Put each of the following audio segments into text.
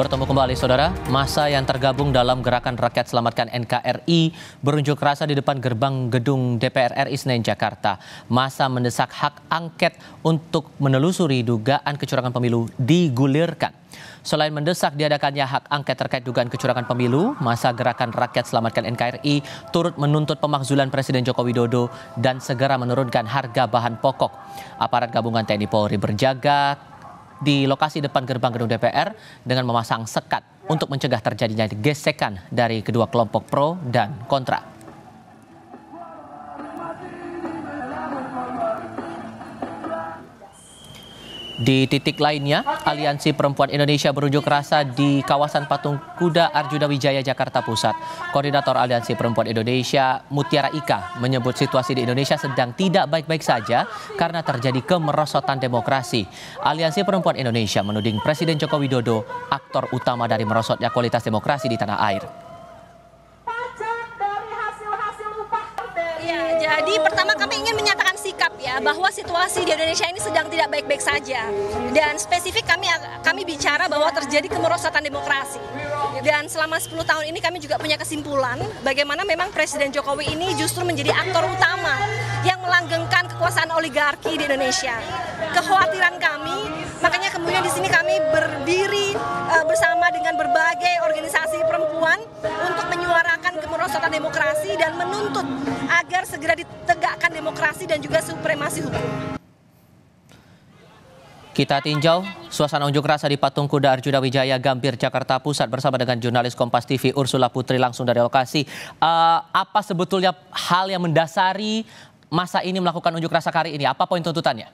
Bertemu kembali saudara, massa yang tergabung dalam gerakan rakyat selamatkan NKRI berunjuk rasa di depan gerbang gedung DPR RI Senen, Jakarta. Massa mendesak hak angket untuk menelusuri dugaan kecurangan pemilu digulirkan. Selain mendesak diadakannya hak angket terkait dugaan kecurangan pemilu, massa gerakan rakyat selamatkan NKRI turut menuntut pemakzulan Presiden Joko Widodo dan segera menurunkan harga bahan pokok. Aparat gabungan TNI Polri berjaga di lokasi depan gerbang gedung DPR dengan memasang sekat untuk mencegah terjadinya gesekan dari kedua kelompok pro dan kontra. Di titik lainnya, Aliansi Perempuan Indonesia berunjuk rasa di kawasan Patung Kuda Arjuna Wijaya, Jakarta Pusat. Koordinator Aliansi Perempuan Indonesia, Mutiara Ika, menyebut situasi di Indonesia sedang tidak baik-baik saja karena terjadi kemerosotan demokrasi. Aliansi Perempuan Indonesia menuding Presiden Joko Widodo aktor utama dari merosotnya kualitas demokrasi di tanah air. Jadi pertama kami ingin menyatakan sikap ya bahwa situasi di Indonesia ini sedang tidak baik-baik saja, dan spesifik kami bicara bahwa terjadi kemerosotan demokrasi. Dan selama 10 tahun ini kami juga punya kesimpulan bagaimana memang Presiden Jokowi ini justru menjadi aktor utama yang melanggengkan kekuasaan oligarki di Indonesia. Kekhawatiran kami, makanya kemudian di sini kami berdiri bersama dengan berbagai organisasi perempuan untuk menyuarakan kemerosotan demokrasi dan menuntut agar segera ditegakkan demokrasi dan juga supremasi hukum. Kita tinjau suasana unjuk rasa di Patung Kuda Arjuna Wijaya, Gambir, Jakarta Pusat bersama dengan jurnalis Kompas TV Ursula Putri langsung dari lokasi. Apa sebetulnya hal yang mendasari massa ini melakukan unjuk rasa kali ini? Apa poin tuntutannya?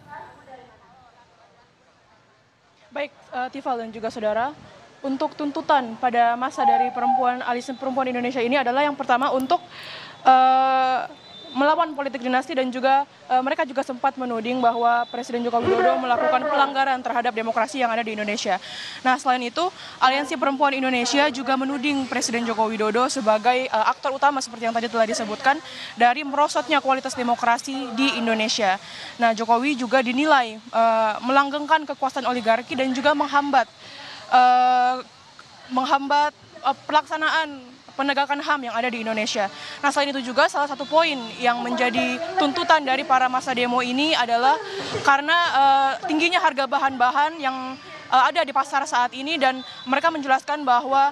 Baik, Tifal dan juga saudara, untuk tuntutan pada massa dari Aliansi Perempuan Indonesia ini adalah yang pertama untuk melawan politik dinasti, dan juga mereka juga sempat menuding bahwa Presiden Joko Widodo melakukan pelanggaran terhadap demokrasi yang ada di Indonesia. Nah, selain itu, Aliansi Perempuan Indonesia juga menuding Presiden Joko Widodo sebagai aktor utama seperti yang tadi telah disebutkan dari merosotnya kualitas demokrasi di Indonesia. Nah, Jokowi juga dinilai melanggengkan kekuasaan oligarki dan juga menghambat pelaksanaan penegakan HAM yang ada di Indonesia. Nah, selain itu juga salah satu poin yang menjadi tuntutan dari para massa demo ini adalah karena tingginya harga bahan-bahan yang ada di pasar saat ini, dan mereka menjelaskan bahwa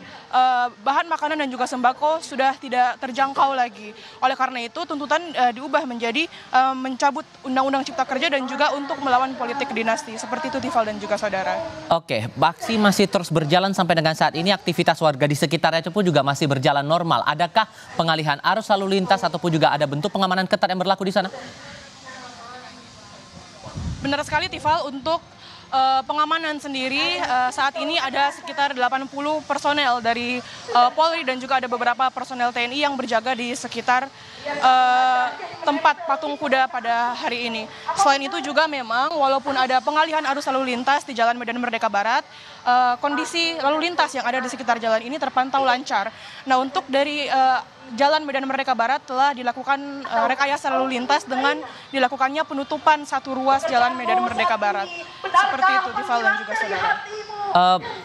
bahan makanan dan juga sembako sudah tidak terjangkau lagi. Oleh karena itu tuntutan diubah menjadi mencabut Undang-Undang Cipta Kerja dan juga untuk melawan politik dinasti. Seperti itu, Tifal dan juga saudara. Oke, aksi masih terus berjalan sampai dengan saat ini. Aktivitas warga di sekitarnya itu pun juga masih berjalan normal. Adakah pengalihan arus lalu lintas ataupun juga ada bentuk pengamanan ketat yang berlaku di sana? Benar sekali, Tifal. Untuk pengamanan sendiri saat ini ada sekitar 80 personel dari Polri dan juga ada beberapa personel TNI yang berjaga di sekitar tempat patung kuda pada hari ini. Selain itu juga memang walaupun ada pengalihan arus lalu lintas di Jalan Medan Merdeka Barat, kondisi lalu lintas yang ada di sekitar jalan ini terpantau lancar. Nah, untuk dari Jalan Medan Merdeka Barat telah dilakukan rekayasa lalu lintas dengan dilakukannya penutupan satu ruas Jalan Medan Merdeka Barat. Seperti itu, Tifal dan juga saudara.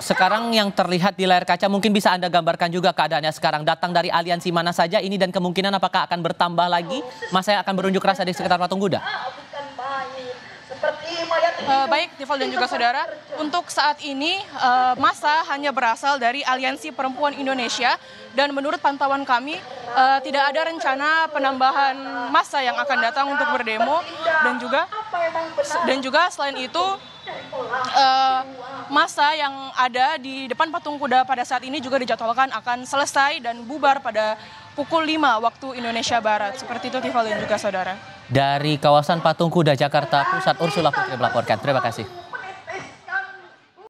Sekarang yang terlihat di layar kaca, mungkin bisa Anda gambarkan juga keadaannya sekarang. Datang dari aliansi mana saja ini, dan kemungkinan apakah akan bertambah lagi masa yang akan berunjuk rasa di sekitar Patung Kuda? Baik, Tifal dan juga saudara, untuk saat ini massa hanya berasal dari Aliansi Perempuan Indonesia, dan menurut pantauan kami tidak ada rencana penambahan massa yang akan datang untuk berdemo, dan juga selain itu massa yang ada di depan Patung Kuda pada saat ini juga dijadwalkan akan selesai dan bubar pada pukul 5 waktu Indonesia Barat. Seperti itu, Tifal dan juga saudara. Dari kawasan Patung Kuda Jakarta Pusat, Ursula Putri melaporkan. Terima kasih.